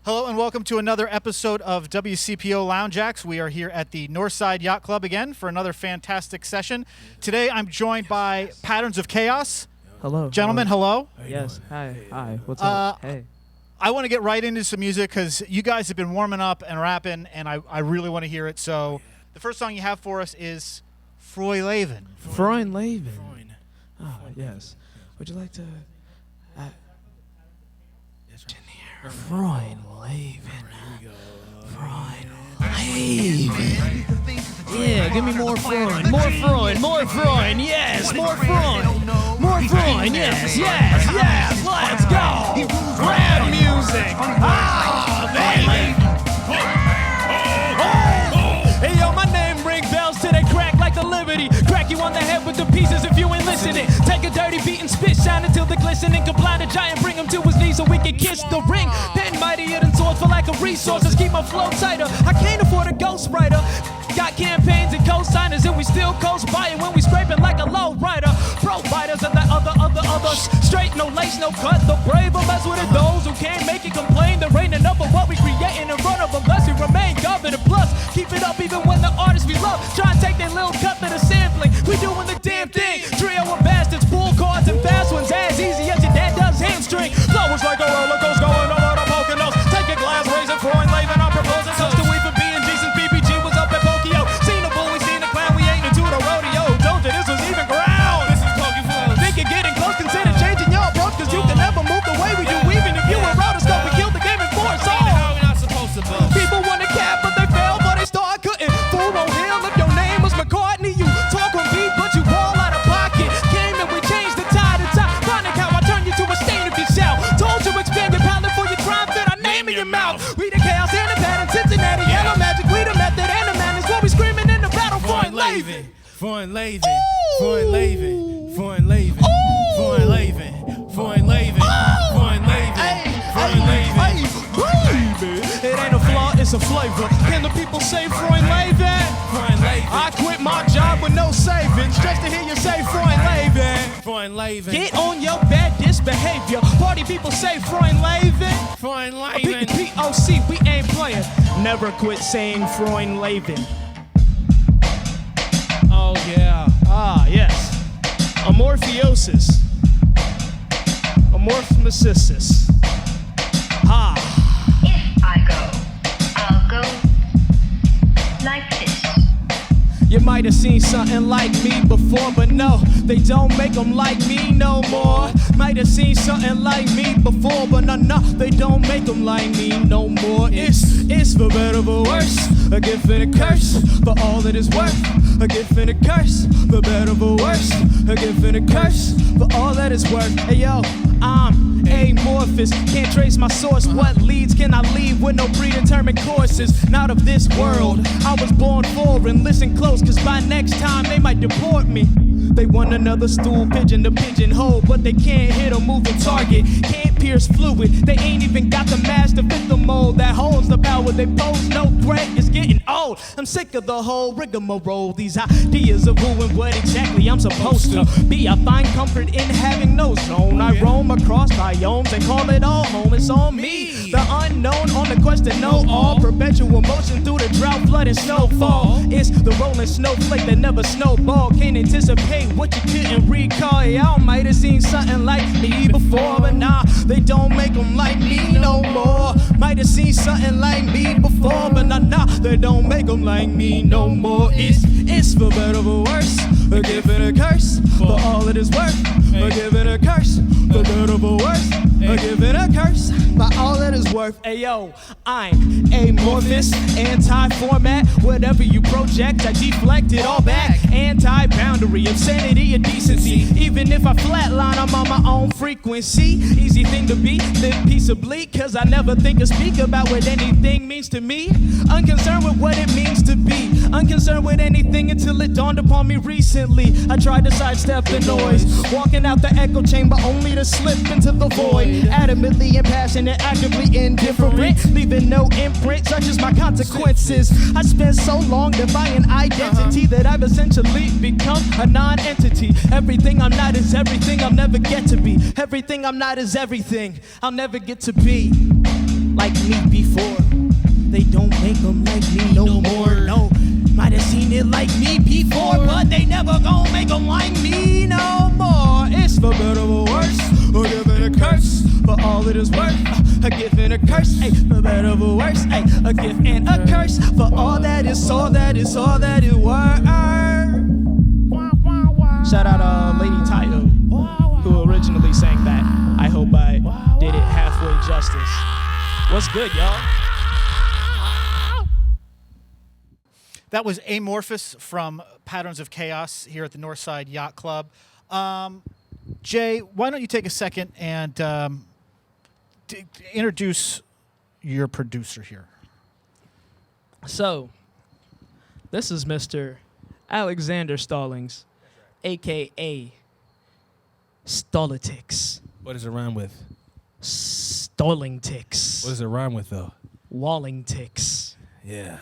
Hello and welcome to another episode of WCPO Lounge Acts. We are here at the Northside Yacht Club again for another fantastic session. Today I'm joined by Patterns of Chaos. Hello. Gentlemen, hello. Yes. Hi. Hi. What's up? Hey. I want to get right into some music because you guys have been warming up and rapping, and I really want to hear it. So the first song you have for us is Freund Freund. Ah, yes. Would you like to... Freund. Yeah, give me more Freund. More Freund, yes, more Freund, yes, let's go. Rap music. Baby. Hey, yo, my name ring bells till they crack like the Liberty. Crack you on the head with the pieces if you ain't listening. Take a dirty beat and spit, shine until the glistening. Can blind a giant, bring him to his knees so we can kiss the ring. Then mightier than swords for lack of resources. Keep my flow tighter. I can't afford a ghostwriter. Got campaigns and co-signers and we still coast by it when we scraping like a low rider. Providers and the others. Straight, no lace, no cut. The brave will mess with it. Those who can't make it complain. There ain't enough of what we creating in front of unless we remain governed. Plus, keep it up even when the artists we love try and take their little cut of the sampling. We doing the damn thing. Trio of bastards, pull cards and fast ones as easy as your dad does hamstring. Flow is like a roller coaster going over the Poconos. Take a glass, raise it, Freund, leaving I'm proposing toast to we for B&G since BBG was up at Pokio. Seen a bull, we seen a clown, we ain't into the rodeo. Told you this was even ground. This is Pokemon. Think you're getting close, consider changing your approach, cause you can never move the way we do. Even if you were rotoscope, we killed the game in force. So how we not supposed to vote? People want to cap, but they fail, but they start couldn't. Fool on hill if your name was McCartney. You talk on beat, but you all out of pocket. Came and we changed the tide to top. Chronic how I turn you to a stain if you shout. Told you expand your palate for your try and fit our name in your mouth. We the chaos and the pattern, Cincinnati, yellow magic. We the method and the madness. What we screaming in the battle, Freund Lavin. Freund Lavin. Freund Lavin. Freund Lavin. Freund Lavin. Freund Lavin. Freund Lavin. Freund Lavin. It ain't a flaw, it's a flavor. Can the people say Freund Lavin? Freund Lavin. I quit my job with no savings just to hear you say Freund Lavin. Freund Lavin. Get on your bad disbehavior. Party people say Freund Lavin. Freund Lavin. POC, we ain't playing. Never quit saying Freund Lavin. Oh yeah. Ah yes. Amorphiosis. Amorphous. Ha. If I go, I'll go like this. You might have seen something like me before, but no, they don't make them like me no more. Might have seen something like me before, but no, they don't make them like me no more. It's for better or worse, a gift and a curse, for all that is worth. A gift and a curse, for better or worse, a gift and a curse, for all that is worth. Hey yo, I'm amorphous, can't trace my source. What leads can I leave with no predetermined courses? Not of this world, I was born foreign. Listen close, cause by next time they might deport me. They want another stool pigeon to pigeonhole, but they can't hit a moving target, can't pierce fluid. They ain't even got the mass to fit the mold that holds the power they pose. No threat is getting old. I'm sick of the whole rigmarole, these ideas of who and what exactly I'm supposed to be. I find comfort in having no zone. I roam across biomes and call it all home. It's on me, the unknown, on the quest to know all. Perpetual motion through the drought, flood, and snowfall. It's the rolling snowflake that never snowball. Can't anticipate what you couldn't recall. Y'all might have seen something like me before, but nah, they don't make them like me no more. Might have seen something like me before, but nah, they don't make them like me no more. It's for better or worse, a gift and a curse, for all it is worth. A gift and a curse, for better or worse, a gift and a curse, for all it is worth. Ayo, I'm amorphous, anti-format, whatever you project, I deflect it all back. Anti-boundary, obscenity, and decency. Even if I flatline, I'm on my own frequency. Easy thing to be, live peaceably, cause I never think or speak about what anything means to me. Unconcerned with what it means to be, unconcerned with anything until it dawned upon me recently. I tried to sidestep the noise, walking out the echo chamber only to slip into the void. Adamantly impassionate, actively indifferent, leaving no imprint such as my consequences. I spent so long defying identity that I've essentially become a non-entity. Everything I'm not is everything I'll never get to be. Everything I'm not is everything I'll never get to be. like me before. They don't make them like me no more. No, might have seen it like me before, but they never gon' make them like me no more. It's for better or worse, a gift and a curse. For all it is worth, a gift and a curse. Ay, for better or worse, ay, a gift and a curse. For all that is, all that is, all that is worth. Shout out Lady Tayo, who originally sang that. I hope I did it halfway justice. What's good, y'all? That was Amorphous from Patterns of Chaos here at the Northside Yacht Club. Jay, why don't you take a second and introduce your producer here? So, this is Mr. Alexander Stallings, a.k.a. Stolitics. What does it rhyme with? Stallingtics. What does it rhyme with, though? Wallingtics. Yeah.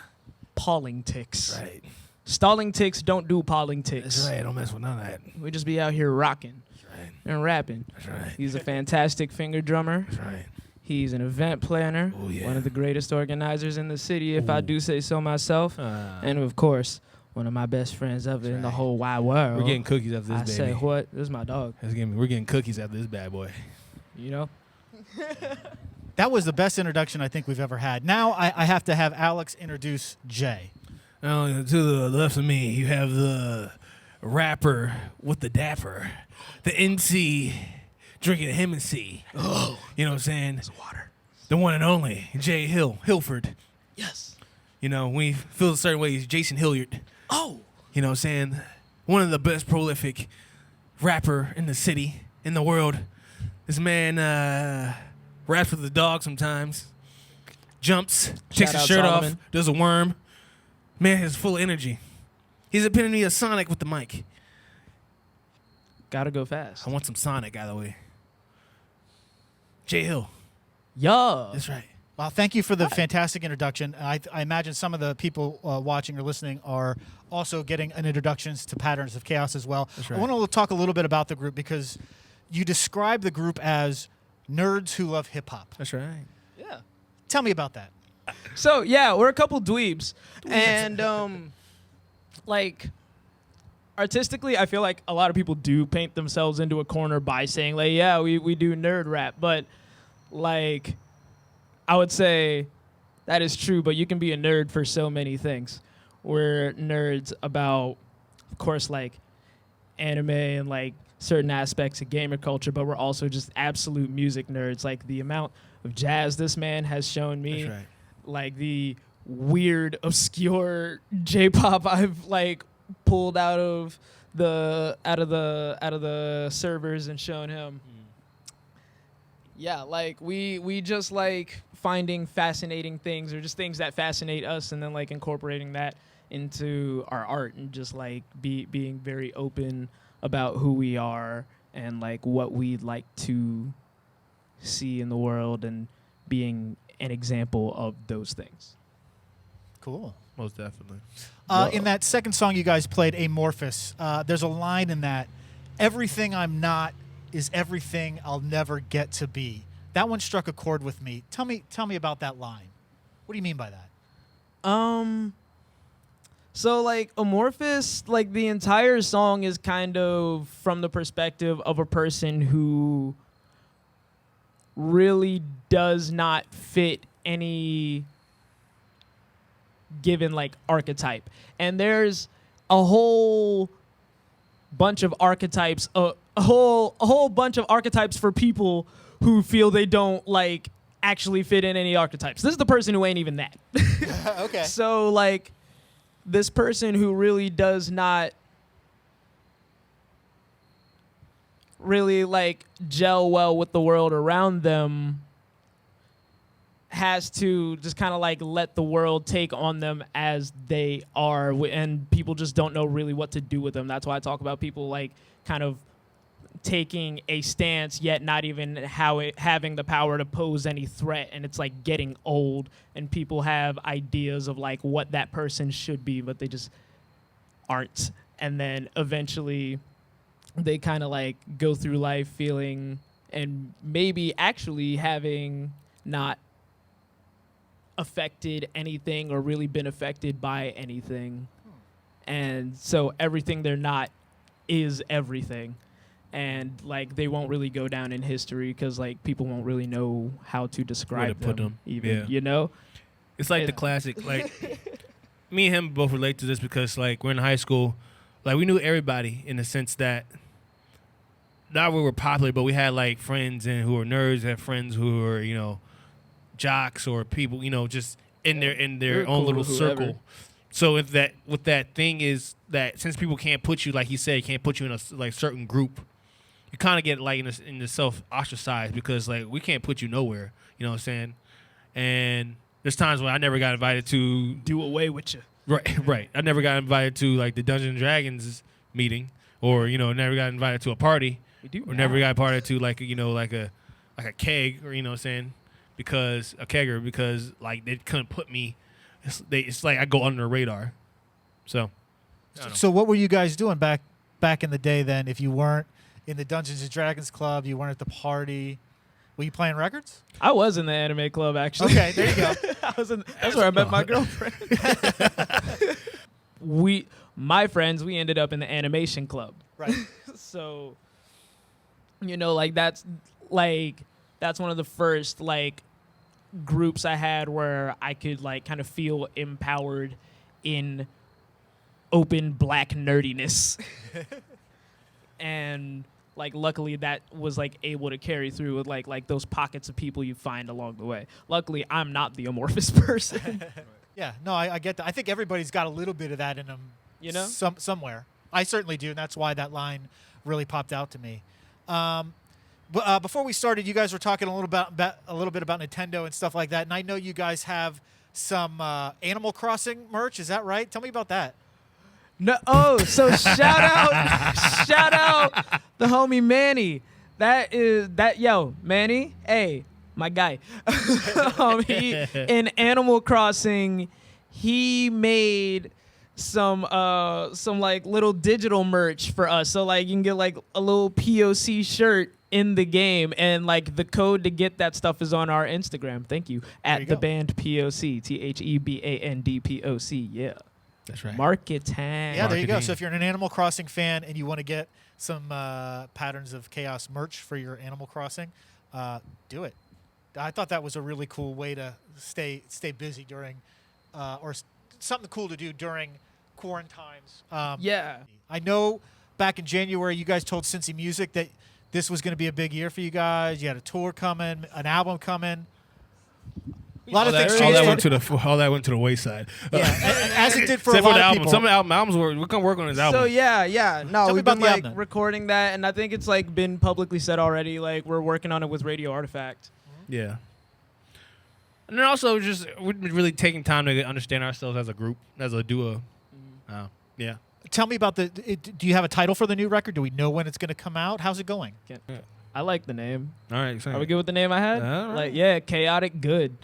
Paulingtics. Right. Stallingtics don't do paulingtics. That's right. Don't mess with none of that. We just be out here rocking That's right. and rapping. That's right. He's a fantastic finger drummer. That's right. He's an event planner. Oh, yeah. One of the greatest organizers in the city, if I Ooh. do say so myself. And of course, one of my best friends ever in the right. whole wide world. We're getting cookies after this, I baby. say, what? This is my dog. We're getting cookies after this bad boy. You know? That was the best introduction I think we've ever had. Now I have to have Alex introduce Jay. Now, to the left of me, you have the rapper with the dapper, the NC drinking Hennessy. Oh, you know what I'm saying? It's water. The one and only Jay Hilford. Yes. You know, when he feels a certain way, he's Jason Hilliard. Oh. You know what I'm saying? One of the best prolific rapper in the city, in the world. This man raps with the dog sometimes, jumps, takes his out shirt Solomon. off, does a worm. Man is full of energy. He's epitome of Sonic with the mic. Gotta go fast. I want some Sonic, by the way. Jay Hill. Yeah. That's right. Well, thank you for the fantastic introduction. I imagine some of the people watching or listening are also getting an introductions to Patterns of Chaos as well. That's right. I want to talk a little bit about the group because you describe the group as nerds who love hip-hop. That's right. Yeah. Tell me about that. So, yeah, we're a couple dweebs. And, like, artistically, I feel like a lot of people do paint themselves into a corner by saying, like, yeah, we do nerd rap. But, like, I would say that is true, but you can be a nerd for so many things. We're nerds about, of course, like, anime and, like, certain aspects of gamer culture, but we're also just absolute music nerds. Like, the amount of jazz this man has shown me. That's right. Like the weird, obscure J-pop I've like pulled out of the servers and shown him. Yeah, like we just like finding fascinating things or just things that fascinate us, and then like incorporating that into our art and just like being very open about who we are and like what we'd like to see in the world and being an example of those things. Cool. Most definitely. In that second song you guys played, Amorphous, there's a line in that, everything I'm not is everything I'll never get to be. That one struck a chord with me. Tell me about that line. What do you mean by that? So like Amorphous, like the entire song is kind of from the perspective of a person who really does not fit any given like archetype. And there's a whole bunch of archetypes, a whole bunch of archetypes for people who feel they don't like actually fit in any archetypes. This is the person who ain't even that. Okay. So like this person who really does not really like gel well with the world around them has to just kind of like let the world take on them as they are, and people just don't know really what to do with them. That's why I talk about people like kind of taking a stance yet not even having the power to pose any threat, and it's like getting old and people have ideas of like what that person should be but they just aren't, and then eventually they kind of like go through life feeling and maybe actually having not affected anything or really been affected by anything. And so everything they're not is everything. And like they won't really go down in history because like people won't really know how to describe them, even, yeah. you know? It's like the classic, like, me and him both relate to this because, like, we're in high school. Like, we knew everybody in the sense that not we were popular, but we had, like, friends and who were nerds, had friends who were, you know, jocks or people, you know, just in their own little circle. So if that, what that thing is that since people can't put you, like you said, can't put you in a, like, certain group, you kind of get, like, in the self-ostracized because, like, we can't put you nowhere, you know what I'm saying? And there's times when I never got invited to Do away with you. Right. I never got invited to like the Dungeons and Dragons meeting, or you know, never got invited to a party, or never got invited to like you know like a keg, or you know what I'm saying, because a kegger because like they couldn't put me. It's like I go under the radar. So what were you guys doing back in the day then? If you weren't in the Dungeons and Dragons club, you weren't at the party. Were you playing records? I was in the anime club, actually. Okay, there you go. That's where I met my girlfriend. My friends, we ended up in the animation club. Right. So, you know, like that's one of the first like groups I had where I could like kind of feel empowered in open black nerdiness. And like luckily that was like able to carry through with like those pockets of people you find along the way. Luckily, I'm not the amorphous person. Yeah, no, I get that. I think everybody's got a little bit of that in them, You know? somewhere. I certainly do, and that's why that line really popped out to me. Before we started, you guys were talking a little bit about Nintendo and stuff like that, and I know you guys have some Animal Crossing merch. Is that right? Tell me about that. No, so shout out the homie Manny. Yo, Manny, hey, my guy. In Animal Crossing, he made some like little digital merch for us. So like you can get like a little POC shirt in the game, and like the code to get that stuff is on our Instagram. Thank you. At the band POC, THEBANDPOC. Yeah. that's right. Marketing. Yeah, there you go. So if you're an Animal Crossing fan and you want to get some Patterns of Chaos merch for your Animal Crossing, do it. I thought that was a really cool way to stay busy during, or something cool to do during quarantines. Yeah. I know back in January you guys told Cincy Music that this was going to be a big year for you guys. You had a tour coming, an album coming. A lot of things changed. All that went to the wayside. Yeah, as it did for Except a lot the of album. people. Some albums we're gonna work on his album. So yeah. No, Tell me we've about been the like album. recording that, and I think it's like been publicly said already. Like we're working on it with Radio Artifact. Yeah. And then also just we've been really taking time to understand ourselves as a group, as a duo. Yeah. Tell me about do you have a title for the new record? Do we know when it's going to come out? How's it going? I like the name. All right. Are we good with the name I had? All right. Like yeah, Chaotic Good.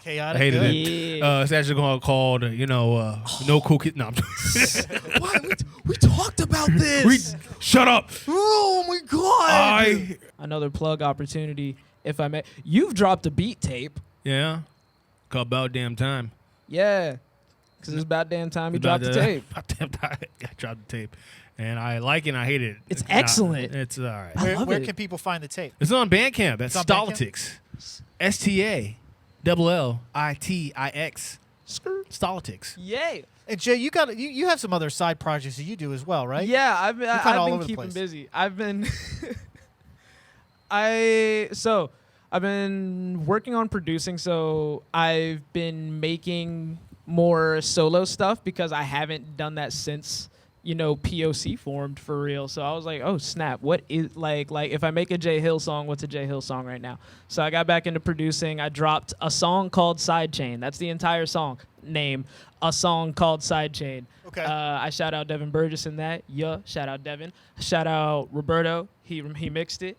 Chaotic. I hated Good. it. Yeah. It's actually called No Cool Kid. No. What? We talked about this. Shut up. Oh my god. Another plug opportunity, if I may. You've dropped a beat tape. Yeah. Called About Damn Time. Yeah. Because it's about damn time you dropped the tape. About damn time I dropped the tape. And I like it and I hate it. It's excellent. It's all right. I love Where it. can people find the tape? It's on Bandcamp. That's It's on Bandcamp? Stolitics. STALLITIX. Stolitics. Yay. And Jay, you have some other side projects that you do as well, right? Yeah, I've kinda all been over the keeping place. busy. I've been I've been working on producing, so I've been making more solo stuff because I haven't done that since, POC formed for real. So I was like, oh snap, what is like if I make a Jay Hill song, what's a Jay Hill song right now? So I got back into producing. I dropped a song called Sidechain. That's the entire song name. A song called Sidechain. Okay. I shout out Devin Burgess in that. Yeah, shout out Devin. Shout out Roberto. He mixed it.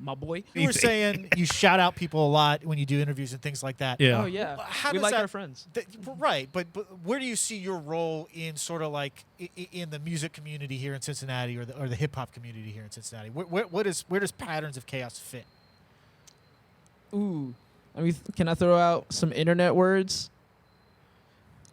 My boy. You were saying you shout out people a lot when you do interviews and things like that. Yeah. Oh yeah. How We does like that- our friends. Right, but where do you see your role in sort of like in the music community here in Cincinnati or the hip hop community here in Cincinnati? Where does Patterns of Chaos fit? Ooh. Can I throw out some internet words?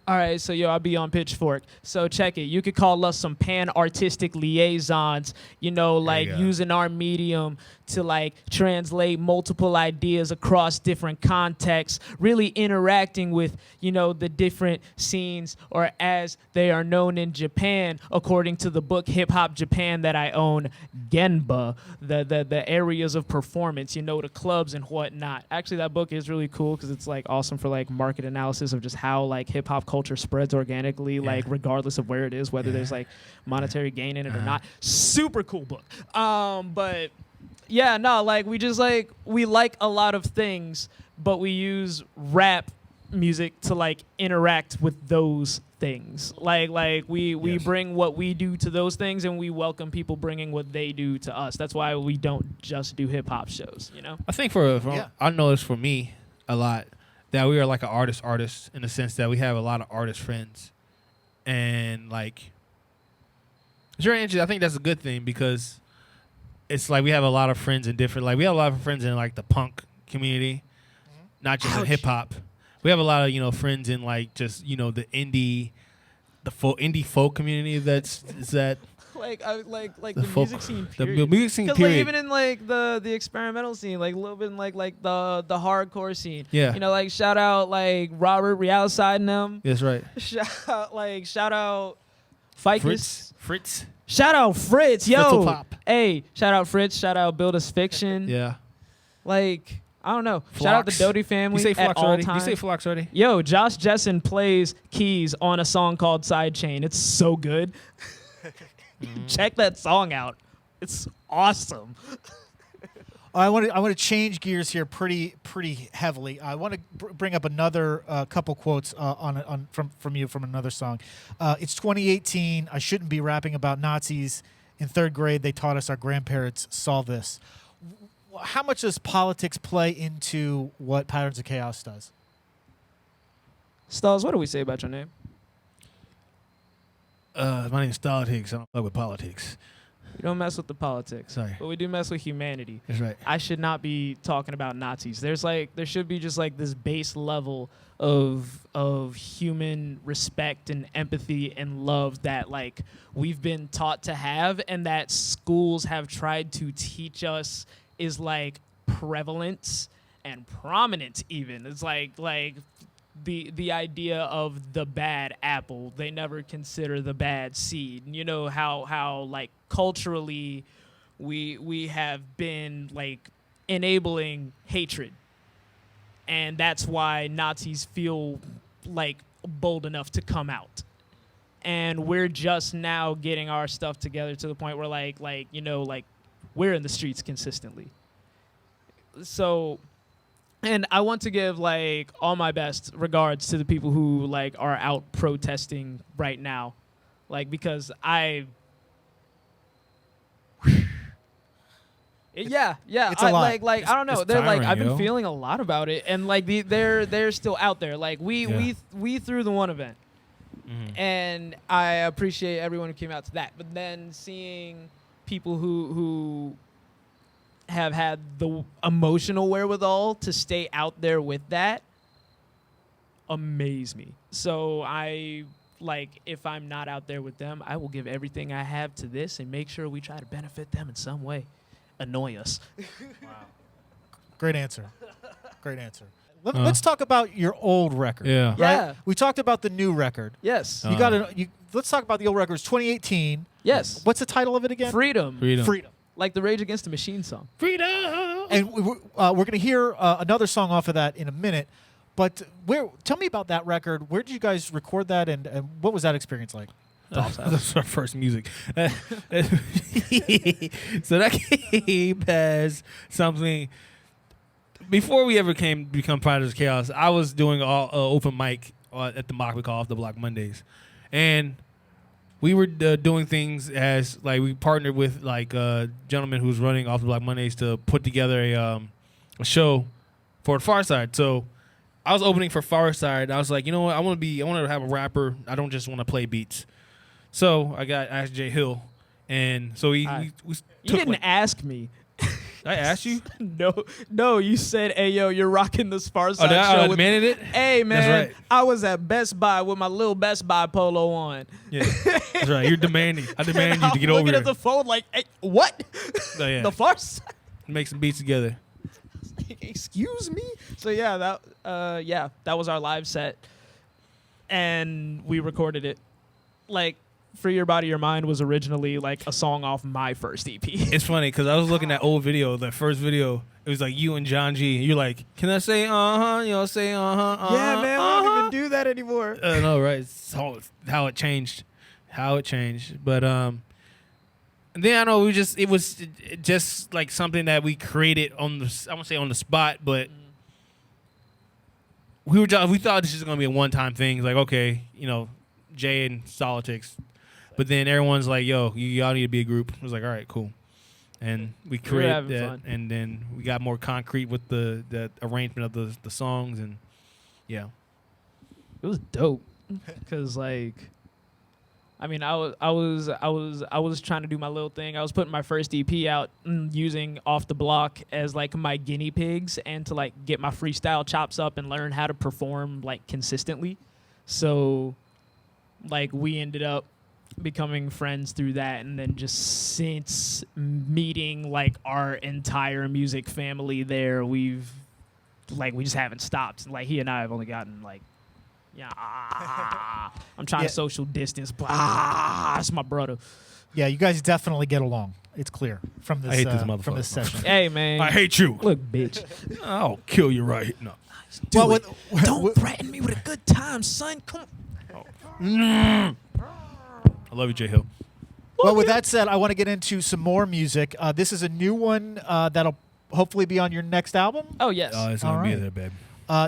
All right, so I'll be on Pitchfork. So check it. You could call us some pan-artistic liaisons, like using our medium to like translate multiple ideas across different contexts, really interacting with, the different scenes, or as they are known in Japan, according to the book Hip Hop Japan that I own, Genba, the areas of performance, the clubs and whatnot. Actually, that book is really cool because it's like awesome for like market analysis of just how like hip hop culture spreads organically, like regardless of where it is, whether there's like monetary gain in it or not. Super cool book. But yeah, no, like we like a lot of things, but we use rap music to like interact with those things. Like we bring what we do to those things, and we welcome people bringing what they do to us. That's why we don't just do hip hop shows, I think I noticed for me a lot that we are like an artist in the sense that we have a lot of artist friends. And like, sure, Angie, I think that's a good thing because it's like we have a lot of friends in different, like we have a lot of friends in like the punk community, not just in hip hop. We have a lot of, friends in like just, the indie folk community like the music scene period. The music scene period. Like even in like the experimental scene, like a little bit in like the hardcore scene. Yeah. Like shout out like Robert Realside and them. That's right. Shout out Ficus. Fritz. Shout out Fritz, yo. Fritzl-pop. Hey, shout out Fritz. Shout out Build Us Fiction. Yeah. Like, I don't know. Flux. Shout out the Doty family. You say Flux at all already? time. You say Flux already? Yo, Josh Jessen plays keys on a song called Sidechain. It's so good. Check that song out. It's awesome. I want to change gears here pretty heavily. I want to bring up another couple quotes from you from another song. It's 2018. I shouldn't be rapping about Nazis. In third grade, they taught us our grandparents saw this. How much does politics play into what Patterns of Chaos does? Stalls, what do we say about your name? My name is Politics. I don't fuck with politics. We don't mess with the politics. Sorry. But we do mess with humanity. That's right. I should not be talking about Nazis. There should be just like this base level of human respect and empathy and love that like we've been taught to have, and that schools have tried to teach us is like prevalent and prominent even. It's like the idea of the bad apple. They never consider the bad seed. You know how like culturally we have been like enabling hatred. And that's why Nazis feel like bold enough to come out. And we're just now getting our stuff together to the point where like we're in the streets consistently. So, and I want to give like all my best regards to the people who like are out protesting right now, like because yeah. It's a lot. Like I don't know. It's They're like tiring, I've been yo. feeling a lot about it, and like they're still out there. Like we threw the one event, and I appreciate everyone who came out to that. But then seeing people who have had the emotional wherewithal to stay out there with that amaze me. So I like if I'm not out there with them, I will give everything I have to this and make sure we try to benefit them in some way. Annoy us. Wow. Great answer. Let's talk about your old record. Yeah. Right? Yeah. We talked about the new record. Yes. Let's talk about the old record. It's 2018. Yes. What's the title of it again? Freedom. Freedom. Like the Rage Against the Machine song. Freedom. And we're going to hear another song off of that in a minute. But tell me about that record. Where did you guys record that, and what was that experience like? That's our first music. So that came as something. Before we ever become Patterns of Chaos, I was doing all open mic at the Mock we call Off the Block Mondays, and we were doing things as like we partnered with like a gentleman who's running Off the Block Mondays to put together a show for the Far Side. So I was opening for Far Side. I was like, you know what? I want to have a rapper. I don't just want to play beats. So I asked Jay Hill, and so we You took didn't ask me. I asked you. No, you said, "Hey, yo, you're rocking the Far Side I show." admitted it. Hey, man, That's right. I was at Best Buy with my little Best Buy polo on. Yeah, that's right. You're demanding. I demanded you to get I'm over looking here. at the phone like, hey, what? Oh, yeah. The Far Side? Make some beats together. Excuse me? So yeah, that was our live set, and we recorded it. Like, Free Your Body, Your Mind was originally like a song off my first EP. It's funny because I was looking at old video, the first video. It was like you and John G. You're like, can I say You know, say Yeah, man, we don't even do that anymore. No, right? It's how it changed, But then I know it was just like something that we created I won't say on the spot, but we thought this was gonna be a one-time thing. It's like, okay, you know, Jay and Solitix, but then everyone's like, yo, y'all need to be a group. I was like, all right, cool. And we created that, fun. and then we got more concrete with the arrangement of the songs, and yeah. It was dope, cause like, I mean, I was trying to do my little thing. I was putting my first EP out using Off the Block as like my guinea pigs and to like get my freestyle chops up and learn how to perform like consistently. So, like, we ended up becoming friends through that, and then just since meeting like our entire music family there, we just haven't stopped. Like, he and I have only gotten like, I'm trying to social distance, but it's my brother. Yeah, you guys definitely get along. It's clear from this I hate this from this motherfucker. session. Hey, man. I hate you. Look, bitch. I'll kill you right now. Don't threaten me with a good time, son. Come on. I love you, J Hill. Well, with that said, I want to get into some more music. This is a new one that'll hopefully be on your next album. Oh, yes. It's All gonna be right. there, babe.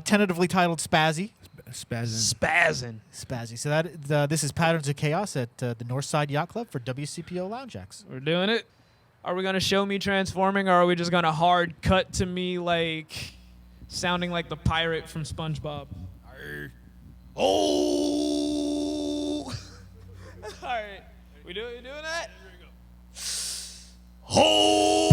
Tentatively titled Spazzy. Spazzing. Spazzy. So this is Patterns of Chaos at the Northside Yacht Club for WCPO Lounge Acts. We're doing it. Are we going to show me transforming, or are we just going to hard cut to me like sounding like the pirate from SpongeBob? Oh! All right. You doing that? Here we go. Oh!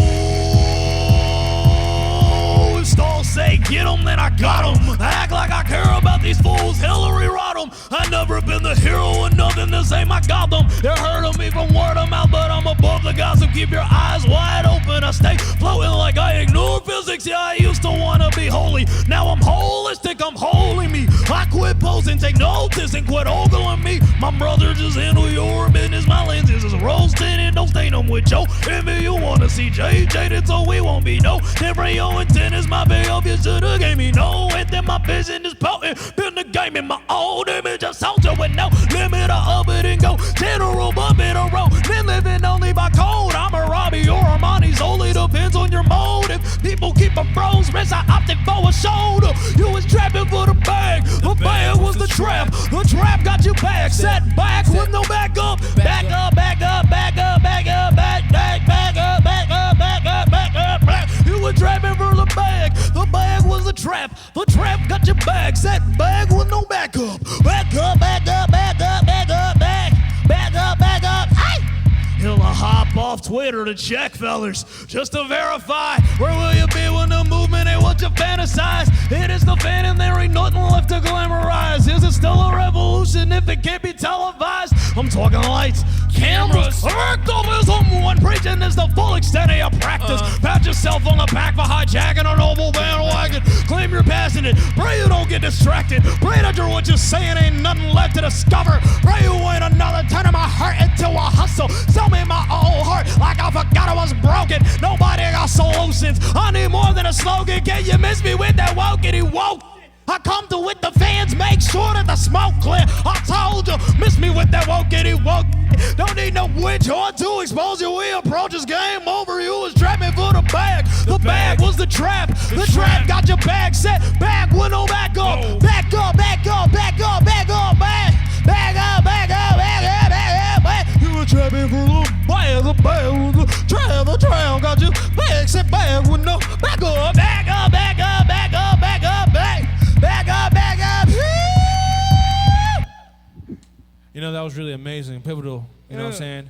Stall say get 'em, then I got 'em. Act like I care about these fools. Hillary Rodham. I never been the hero of nothing. This ain't my Gotham. You heard of me from word of mouth, but I'm above the gossip. Keep your eyes wide open. I stay floating like I ignore physics. Yeah, I used to wanna be holy. Now I'm holistic. I'm holding me. I quit posing, take notice, and quit ogling me. My brother, just handle your business. My lenses is roasted and don't stain them with Joe. Envy you wanna see Jay jaded, so we won't be no different. Your intent is my behavior should've gave me no. And then my vision is potent. Been the game in my old image. A soldier with no limit. I up it and go. General bump in a row. Been living only by code. I'm a Robbie or Armani's. Only depends on your motive. People keep a froze. Wrist I opted for a shoulder. You was trapping for the bag. The bag was the trap. The trap got you back. Set back with no backup. Back up, back up, back up, back up, back up, back up, back up, back up, back. You were trapping for the bag. The bag was the trap. The trap got your bag. Set bag with no backup. Back up, back up, back up, back up, back up, back up. Aye. He'll hop off Twitter to check, fellers, just to verify. Where will you be when the movement ain't what you fantasize? It is the fan and there ain't nothing left to glamorize. Is it still a revolution if it can't be televised? I'm talking lights, cameras, activism. One preaching is the full extent of your practice. Pat yourself on the back for hijacking a noble bandwagon. Claim you're passionate. Pray you don't get distracted. Pray that what you're saying ain't nothing left to discover. Pray you ain't another turn of my heart into a hustle. Sell me my old heart like I forgot I was broken. Nobody got solutions. I need more than a slogan. Can you miss me with that wokey woke? I come to with the fans, make sure that the smoke clear. I told you, miss me with that wokey woke. Don't need no witch or to expose you. We approach this game over. You was trapping for the bag. The bag was the trap. The trap got your bag set. Back with no back up. Back up, back up, back up, back up, back. Back up, back up, back up, back up, back. You were trapping for the bag. The bag was the trap. The trap got your bag set. Back with no back up, back up, back up, back up, back up, back. Back up, back up. You know, that was really amazing, pivotal. You know what I'm saying?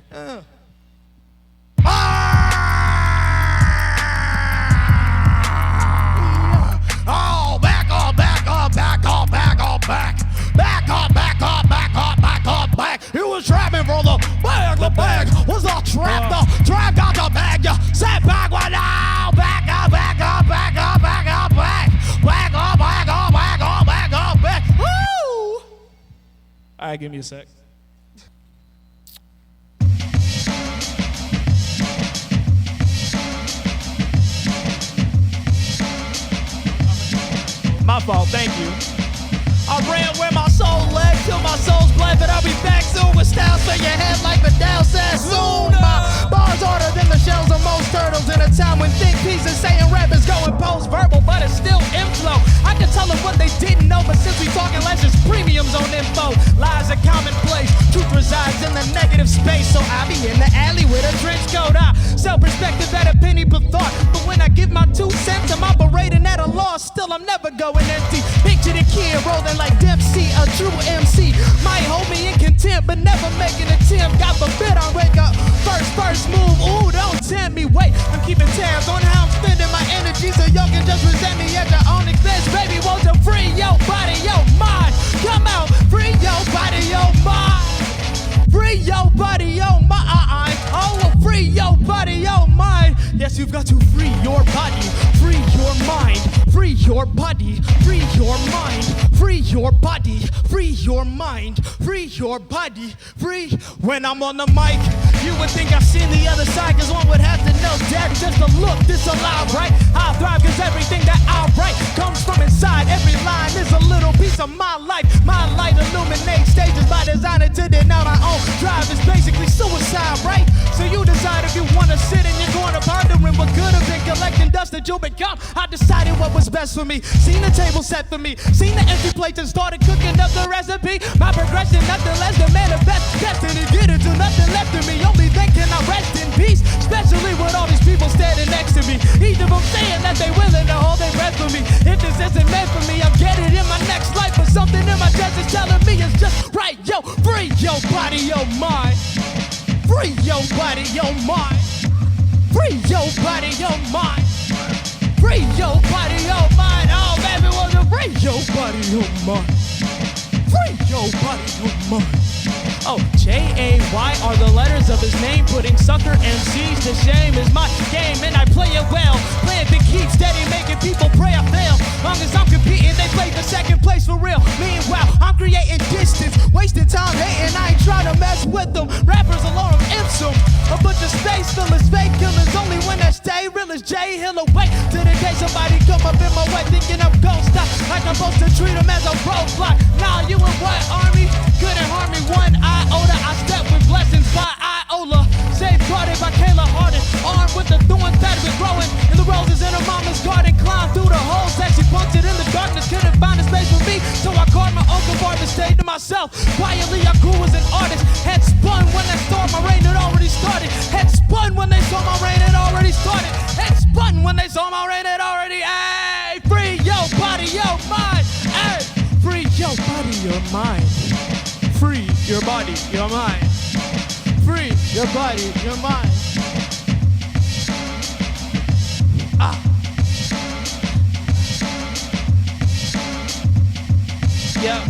right, give me a sec. My fault, thank you. I ran where my soul led till my soul's bled, but I'll be back soon with styles for your head like Vidal says soon. My bars harder than the shells of most turtles in a time when think pieces saying rap is going post-verbal, but it's still inflow. I can tell them what they didn't know, but since we talking less, it's premiums on info. Lies are commonplace, truth resides in the negative space, so I be in the alley with a trench coat. I sell perspective at a penny per thought, but when I give my 2 cents, I'm operating at a loss. Still, I'm never going empty. Picture the kid rolling like Dempsey, a true MC. Might hold me in contempt, but never make an attempt. God forbid I rank up first move. Ooh, don't tempt me. Wait, I'm keeping tabs on how I'm spending my energy, so y'all can just resent me at your own expense. Baby, won't you free your body, your mind? Come out, free your body, your mind. Free your body, your mind. Oh, free your body, your mind. Yes, you've got to free your body, free your mind, free your body, free your mind, free your body, free your mind, free your body, free. When I'm on the mic, you would think I've seen the other side, cause one would have to know death just to look this alive, right? I thrive cause everything that I write comes from inside. Every line is a little piece of my life. My light illuminates stages by designer to deny my own drive. Is basically suicide, right? So you decide if you wanna sit in your corner pondering what could have been, collecting dust that you become. I decided what was best for me. Seen the table set for me, seen the empty plates and started cooking up the recipe. My progression, nothing less than manifest destiny. Get it to nothing left of me. Only then can I rest in peace, especially with all these people standing next to me. Each of them saying that they willing to hold their breath for me. If this isn't meant for me, I'll get it in my next life. But something in my chest is telling me it's just right. Yo, free your body, your mind. Free your body, your mind. Free your body, your mind. Free your body, your mind. Oh, baby, won't you free your body, your mind? Free your body, your mind. Oh, J-A-Y are the letters of his name. Putting sucker MCs to shame is my game, and I play it well. Play it to keep steady, making people pray I fail. Long as I'm competing, they play the second place for real. Meanwhile, I'm creating distance, wasting time hating. I ain't trying to mess with them. Rappers alone, I'm Ipsum. A bunch of space fillers, fake killers. Only when I stay real as Jay Hill away. To the day somebody come up in my way thinking I'm ghost stop. Like I'm supposed to treat them as a roadblock. Nah, you in what, army? Couldn't harm me one iota. I step with blessings by Iola. Safeguarded by Kayla Harden. Armed with the thorns that have been growing in the roses in her mama's garden. Climbed through the holes that she punctured in the darkness. Couldn't find a space for me, so I carved my own compartment. Stayed to myself. Quietly I grew as an artist. Head spun when that storm, my rain had already started. Head spun when they saw my rain had already started. Head spun when they saw my rain had already. Ayy, free your body, your mind. Ayy, free your body, your mind. Free your body, your mind. Free your body, your mind. Ah. Yeah.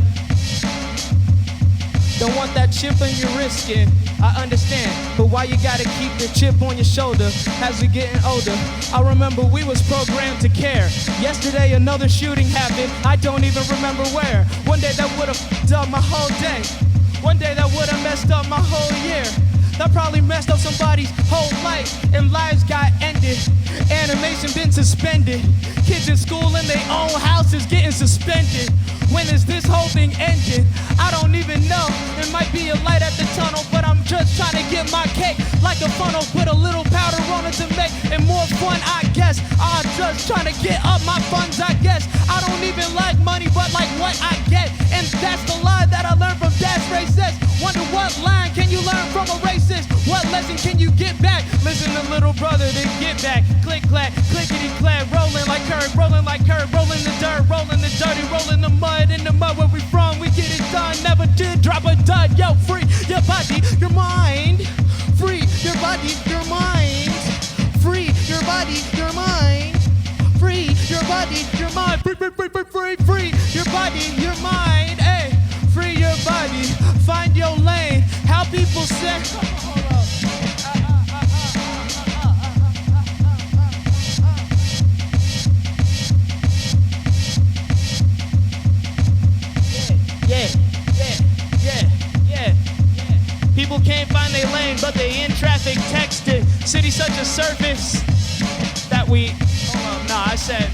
Don't want that chip on your wrist skin. I understand, but why you gotta keep the chip on your shoulder as we getting older? I remember we was programmed to care. Yesterday another shooting happened, I don't even remember where. One day that would've f***ed up my whole day. One day that would've messed up my whole year. That probably messed up somebody's whole life, and lives got ended. Animation been suspended. Kids in school in their own houses getting suspended. When is this whole thing ending? I don't even know. It might be a light at the tunnel, but I'm just trying to get my cake like a funnel. Put a little powder on it to make it more fun, I guess. I'm just trying to get up my funds, I guess. I don't even like money, but like what I get. And that's the line that I learned from Dad's racist. Wonder what line can you learn from a racist? What lesson can you get back? Listen to little brother, then get back. Click, clack, clickety, clack. Rolling like curb, rolling like curb. Rolling the dirt, rolling the dirty, rolling the mud. In the mud where we from, we get it done. Never did drop a dud. Yo, free your body, your mind. Free your body, your mind. Free your body, your mind. Free your body, your mind. Free, free, free, free, free, free your body, your mind. Hey, free your body, find your lane. How people say. Yeah, yeah, yeah. lane, but they in traffic texting. City such a surface that we. Hold up, nah, I said.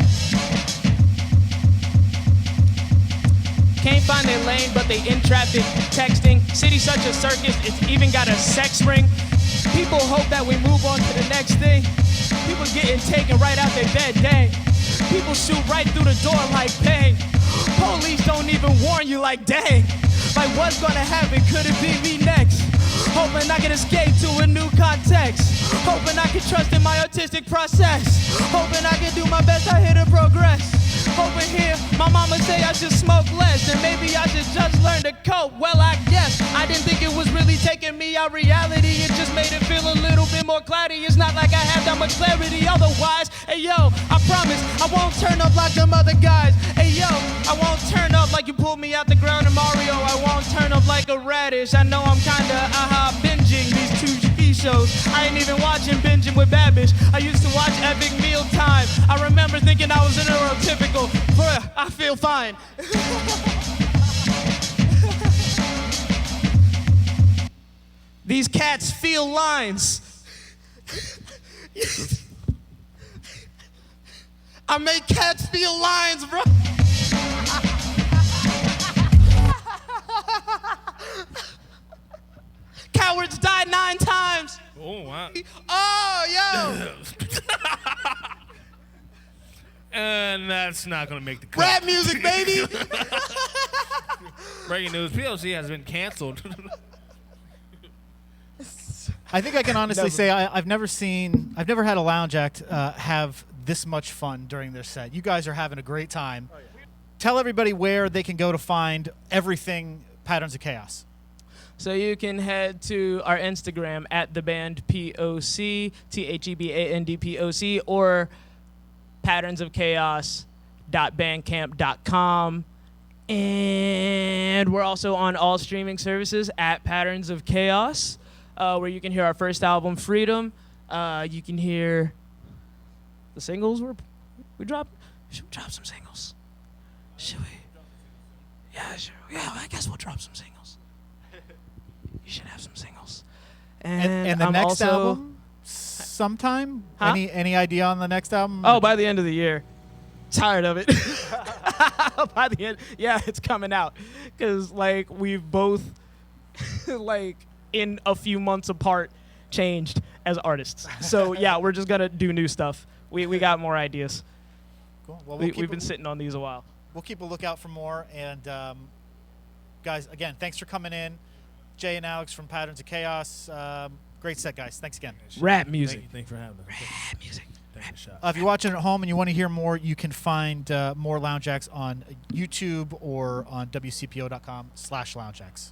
Can't find their lane, but they in traffic texting. City such a circus, it's even got a sex ring. People hope that we move on to the next thing. People getting taken right out their bed, dang. People shoot right through the door like bang. Police don't even warn you like dang. Like what's gonna happen, could it be me next? Hoping I can escape to a new context. Hoping I can trust in my artistic process. Hoping I can do my best out here to progress. Hoping here, my mama say I should smoke less. And maybe I should just learn to cope. Well, I guess I didn't think it was really taking me out reality. It just made it feel a little bit more cloudy. It's not like I have that much clarity otherwise. Hey yo, I promise I won't turn up like them other guys. Hey yo, I won't turn up like you pulled me out the ground in Mario. I won't turn up like a radish. I know I'm kinda binging these 2GB shows. I ain't even watching Binging with Babish. I used to watch Epic Mealtime. I remember thinking I was a neurotypical. Bruh, I feel fine. These cats feel lines. I make cats feel lines, bro. Cowards die 9 times. Oh, wow. Oh, yo. And that's not going to make the cut. Rap music, baby. Breaking news, POC has been canceled. I think I can honestly say I've never had a lounge act have this much fun during their set. You guys are having a great time. Oh, yeah. Tell everybody where they can go to find everything Patterns of Chaos. So you can head to our Instagram at the band POC, THEBANDPOC, or patternsofchaos.bandcamp.com. And we're also on all streaming services at Patterns of Chaos, where you can hear our first album, Freedom. You can hear the singles we dropped. Should we drop some singles? Should we? Yeah, sure. Yeah, I guess we'll drop some singles. You should have some singles. And the I'm next also, album sometime? Huh? Any idea on the next album? Oh, by the end of the year. Tired of it. By the end, yeah, it's coming out. Because, like, we've both, like, in a few months apart, changed as artists. So, yeah, we're just going to do new stuff. We got more ideas. Cool. Well, we've been sitting on these a while. We'll keep a lookout for more. And, guys, again, thanks for coming in. Jay and Alex from Patterns of Chaos. Great set, guys. Thanks again. Rap music. Thanks for having us. Rap music. If you're watching at home and you want to hear more, you can find more lounge acts on YouTube or on WCPO.com/loungeacts.